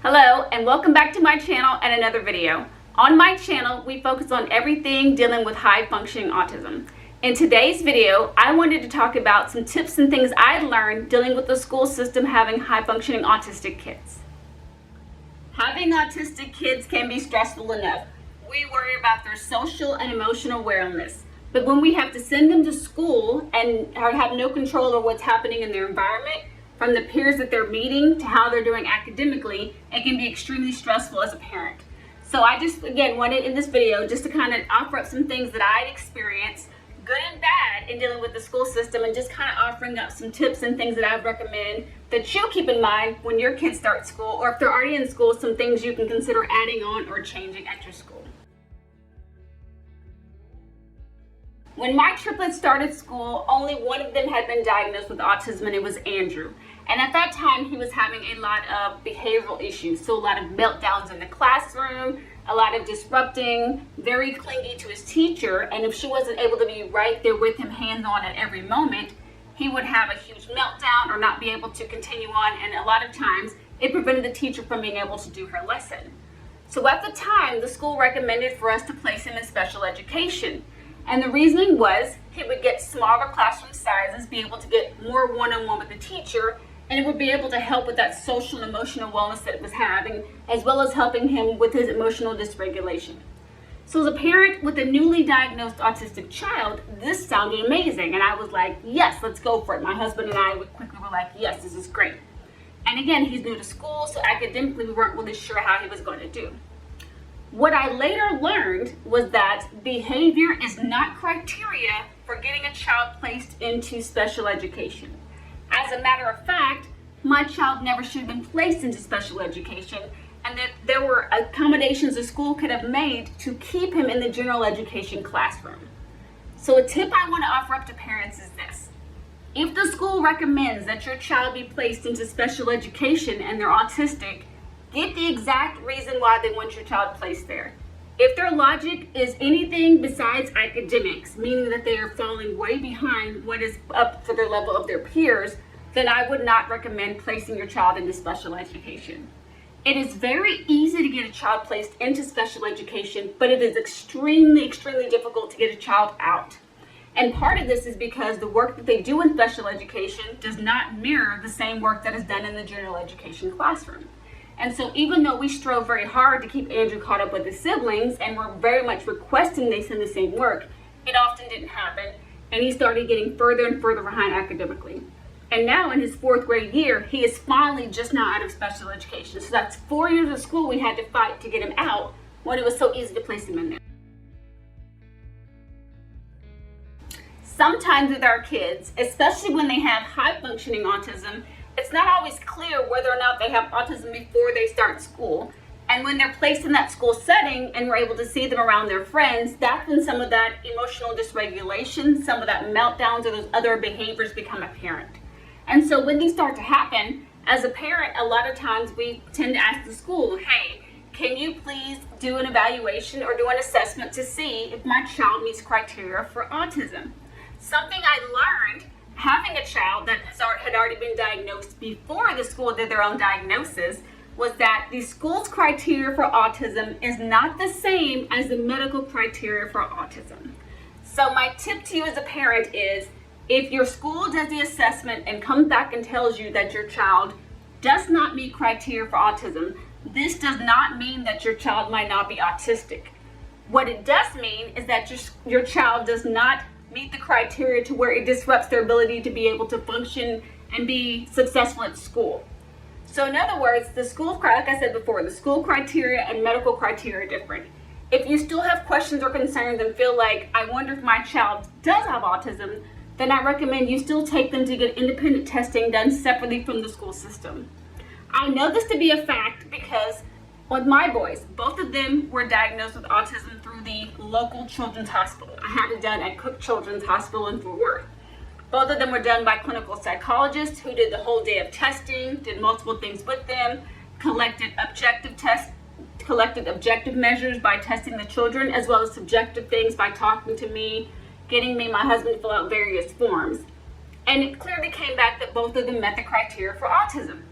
Hello and welcome back to my channel and another video. On my channel, we focus on everything dealing with high functioning autism. In today's video, I wanted to talk about some tips and things I learned dealing with the school system having high functioning autistic kids. Having autistic kids can be stressful enough. We worry about their social and emotional wellness. But when we have to send them to school and have no control over what's happening in their environment, from the peers that they're meeting to how they're doing academically, it can be extremely stressful as a parent. So I just, again, wanted in this video just to kind of offer up some things that I'd experienced, good and bad, in dealing with the school system, and just kind of offering up some tips and things that I'd recommend that you keep in mind when your kids start school, or if they're already in school, some things you can consider adding on or changing at your school. When my triplets started school, only one of them had been diagnosed with autism, and it was Andrew. And at that time, he was having a lot of behavioral issues. So a lot of meltdowns in the classroom, a lot of disrupting, very clingy to his teacher. And if she wasn't able to be right there with him, hands-on at every moment, he would have a huge meltdown or not be able to continue on. And a lot of times, it prevented the teacher from being able to do her lesson. So at the time, the school recommended for us to place him in special education. And the reasoning was he would get smaller classroom sizes, be able to get more one-on-one with the teacher, and it would be able to help with that social and emotional wellness that it was having, as well as helping him with his emotional dysregulation. So as a parent with a newly diagnosed autistic child, this sounded amazing. And I was like, yes, let's go for it. My husband and I quickly were like, yes, this is great. And again, he's new to school, so academically we weren't really sure how he was going to do. What I later learned was that behavior is not criteria for getting a child placed into special education. As a matter of fact, my child never should have been placed into special education, and that there were accommodations the school could have made to keep him in the general education classroom. So a tip I want to offer up to parents is this. If the school recommends that your child be placed into special education and they're autistic, get the exact reason why they want your child placed there. If their logic is anything besides academics, meaning that they are falling way behind what is up for their level of their peers, then I would not recommend placing your child into special education. It is very easy to get a child placed into special education, but it is extremely, extremely difficult to get a child out. And part of this is because the work that they do in special education does not mirror the same work that is done in the general education classroom. And so even though we strove very hard to keep Andrew caught up with his siblings and were very much requesting they send the same work, it often didn't happen, and he started getting further and further behind academically. And now in his 4th grade year, he is finally just now out of special education. So that's 4 years of school we had to fight to get him out when it was so easy to place him in there. Sometimes with our kids, especially when they have high functioning autism, it's not always clear whether or not they have autism before they start school. And when they're placed in that school setting and we're able to see them around their friends, that's when some of that emotional dysregulation, some of that meltdowns or those other behaviors become apparent. And so when these start to happen, as a parent, a lot of times we tend to ask the school, hey, can you please do an evaluation or do an assessment to see if my child meets criteria for autism? Something I learned having a child that had already been diagnosed before the school did their own diagnosis was that the school's criteria for autism is not the same as the medical criteria for autism. So my tip to you as a parent is, if your school does the assessment and comes back and tells you that your child does not meet criteria for autism, this does not mean that your child might not be autistic. What it does mean is that your child does not meet the criteria to where it disrupts their ability to be able to function and be successful at school. So in other words, the school, like I said before, the school criteria and medical criteria are different. If you still have questions or concerns and feel like, I wonder if my child does have autism, then I recommend you still take them to get independent testing done separately from the school system. I know this to be a fact because with my boys, both of them were diagnosed with autism through the local children's hospital. I had it done at Cook Children's Hospital in Fort Worth. Both of them were done by clinical psychologists who did the whole day of testing, did multiple things with them, collected objective measures by testing the children, as well as subjective things by talking to me, getting me and my husband to fill out various forms. And it clearly came back that both of them met the criteria for autism.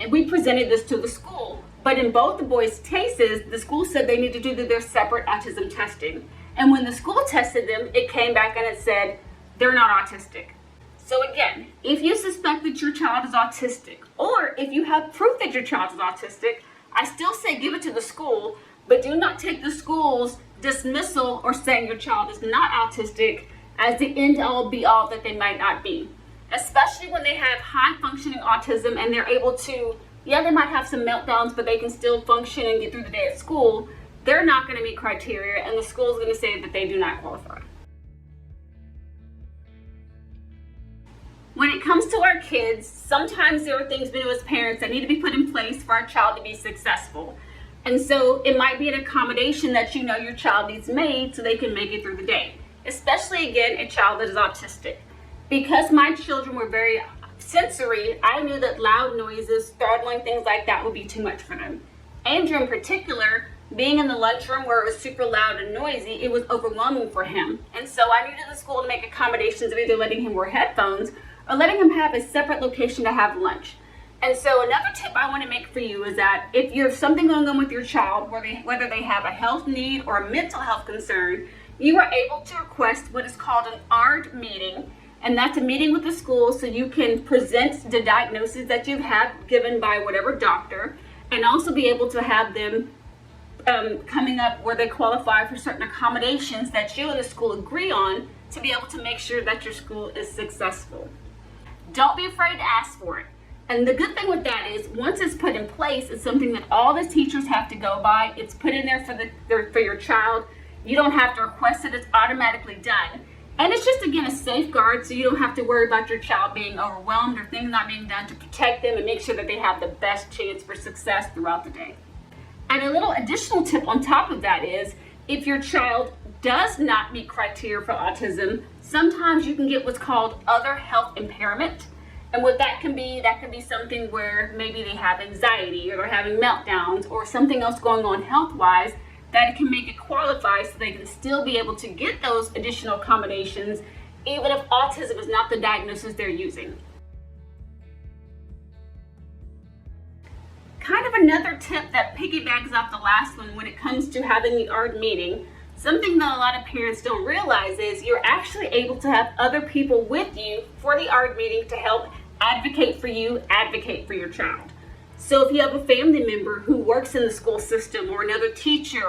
And we presented this to the school. But in both the boys' cases, the school said they need to do their separate autism testing. And when the school tested them, it came back and it said they're not autistic. So again, if you suspect that your child is autistic, or if you have proof that your child is autistic, I still say give it to the school, but do not take the school's dismissal or saying your child is not autistic as the end all be all that they might not be. Especially when they have high functioning autism and they're able to, they might have some meltdowns, but they can still function and get through the day at school. They're not going to meet criteria, and the school is going to say that they do not qualify. When it comes to our kids, sometimes there are things we do as parents that need to be put in place for our child to be successful. And so it might be an accommodation that you know your child needs made so they can make it through the day. Especially, again, a child that is autistic. Because my children were very sensory, I knew that loud noises, startling, things like that would be too much for them. Andrew in particular, being in the lunchroom where it was super loud and noisy, it was overwhelming for him. And so I needed the school to make accommodations of either letting him wear headphones or letting him have a separate location to have lunch. And so another tip I want to make for you is that if you have something going on with your child, whether they have a health need or a mental health concern, you are able to request what is called an ARD meeting. And that's a meeting with the school so you can present the diagnosis that you've had given by whatever doctor, and also be able to have them coming up where they qualify for certain accommodations that you and the school agree on to be able to make sure that your school is successful. Don't be afraid to ask for it. And the good thing with that is once it's put in place, it's something that all the teachers have to go by. It's put in there for your child. You don't have to request it. It's automatically done. And it's just, again, a safeguard so you don't have to worry about your child being overwhelmed or things not being done to protect them and make sure that they have the best chance for success throughout the day. And a little additional tip on top of that is if your child does not meet criteria for autism, sometimes you can get what's called other health impairment. And what that can be something where maybe they have anxiety or they're having meltdowns or something else going on health-wise that it can make it qualify so they can still be able to get those additional accommodations even if autism is not the diagnosis they're using. Kind of another tip that piggybacks off the last one when it comes to having the ARD meeting, something that a lot of parents don't realize is you're actually able to have other people with you for the ARD meeting to help advocate for you, advocate for your child. So if you have a family member who works in the school system or another teacher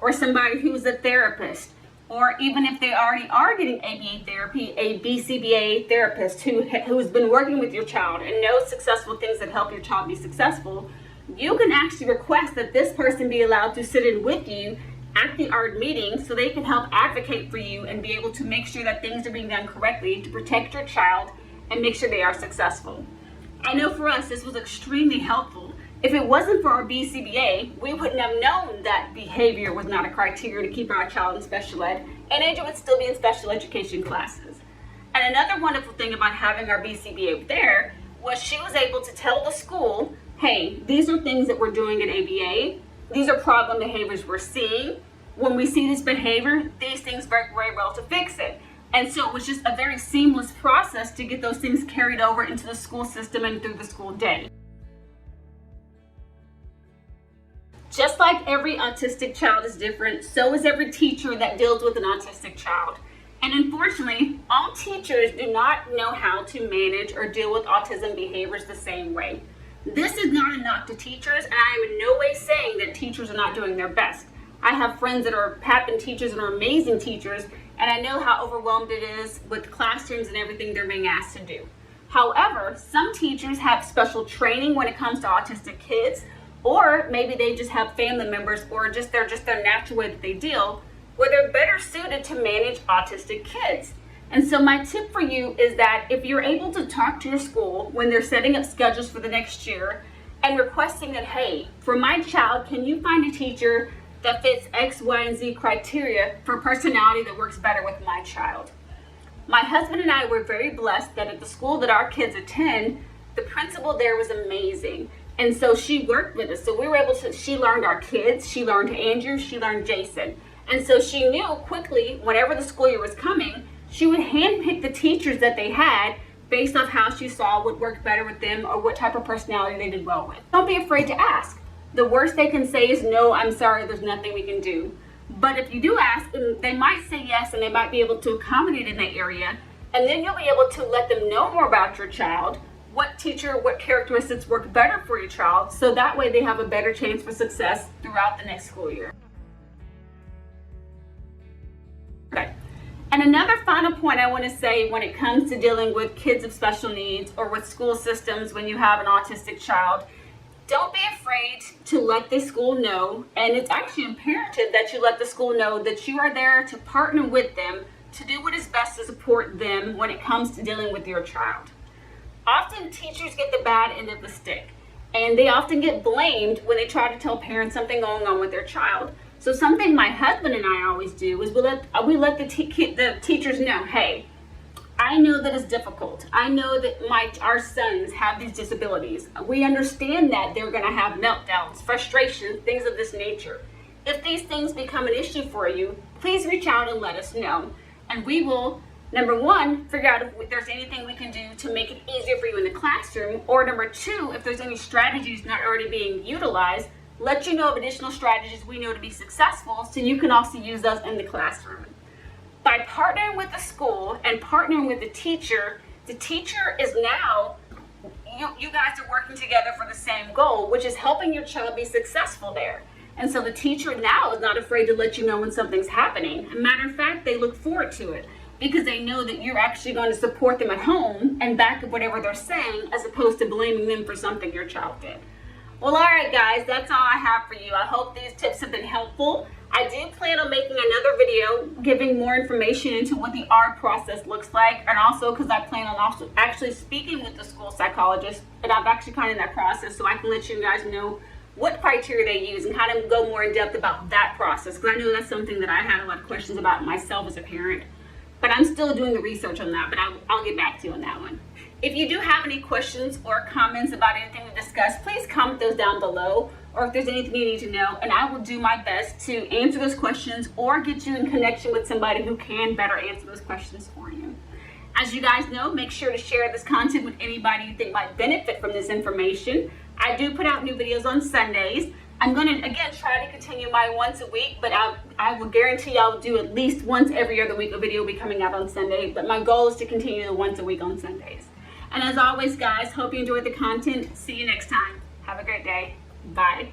or somebody who's a therapist, or even if they already are getting ABA therapy, a BCBA therapist who's been working with your child and knows successful things that help your child be successful, you can actually request that this person be allowed to sit in with you at the ARD meeting so they can help advocate for you and be able to make sure that things are being done correctly to protect your child and make sure they are successful. I know for us this was extremely helpful. If it wasn't for our BCBA, we wouldn't have known that behavior was not a criteria to keep our child in special ed, and Angel would still be in special education classes. And another wonderful thing about having our BCBA there was she was able to tell the school, hey, these are things that we're doing at ABA. These are problem behaviors we're seeing. When we see this behavior, these things work very well to fix it. And so it was just a very seamless process to get those things carried over into the school system and through the school day. Just like every autistic child is different, so is every teacher that deals with an autistic child. And unfortunately, all teachers do not know how to manage or deal with autism behaviors the same way. This is not a knock to teachers, and I am in no way saying that teachers are not doing their best. I have friends that are PAPN teachers and are amazing teachers, and I know how overwhelmed it is with classrooms and everything they're being asked to do. However, some teachers have special training when it comes to autistic kids, or maybe they just have family members, or they're just their natural way that they deal, where they're better suited to manage autistic kids. And so my tip for you is that if you're able to talk to your school when they're setting up schedules for the next year and requesting that, hey, for my child, can you find a teacher that fits X, Y, and Z criteria for personality that works better with my child? My husband and I were very blessed that at the school that our kids attend, the principal there was amazing. And so she worked with us. So we were able to, she learned our kids, she learned Andrew, she learned Jason. And so she knew quickly, whenever the school year was coming, she would handpick the teachers that they had based off how she saw what worked better with them or what type of personality they did well with. Don't be afraid to ask. the worst they can say is, no, I'm sorry, there's nothing we can do. But if you do ask, they might say yes, and they might be able to accommodate in that area. And then you'll be able to let them know more about your child, what characteristics work better for your child, so that way they have a better chance for success throughout the next school year. Okay. And another final point I want to say when it comes to dealing with kids of special needs or with school systems when you have an autistic child, don't be afraid to let the school know, and it's actually imperative that you let the school know that you are there to partner with them to do what is best to support them when it comes to dealing with your child. Often teachers get the bad end of the stick, and they often get blamed when they try to tell parents something going on with their child. So something my husband and I always do is we let the teachers know, hey, I know that it's difficult. I know that our sons have these disabilities. We understand that they're going to have meltdowns, frustrations, things of this nature. If these things become an issue for you, please reach out and let us know. And we will, number one, figure out if there's anything we can do to make it easier for you in the classroom, or number two, if there's any strategies not already being utilized, let you know of additional strategies we know to be successful so you can also use those in the classroom. By partnering with the school and partnering with the teacher is now, you guys are working together for the same goal, which is helping your child be successful there. And so the teacher now is not afraid to let you know when something's happening. As a matter of fact, they look forward to it because they know that you're actually going to support them at home and back up whatever they're saying, as opposed to blaming them for something your child did. Well, all right, guys, that's all I have for you. I hope these tips have been helpful. I do plan on making another video giving more information into what the ARD process looks like, and also because I plan on also actually speaking with the school psychologist, and I'm actually kind of in that process, so I can let you guys know what criteria they use and how to go more in depth about that process, because I know that's something that I had a lot of questions about myself as a parent. But I'm still doing the research on that, but I'll get back to you on that one. If you do have any questions or comments about anything we discussed, please comment those down below, or if there's anything you need to know, and I will do my best to answer those questions or get you in connection with somebody who can better answer those questions for you. As you guys know, make sure to share this content with anybody you think might benefit from this information. I do put out new videos on Sundays. I'm going to, again, try to continue my once a week, but I will guarantee I'll do at least once every other week a video will be coming out on Sunday, but my goal is to continue the once a week on Sundays. And as always, guys, hope you enjoyed the content. See you next time. Have a great day. Bye.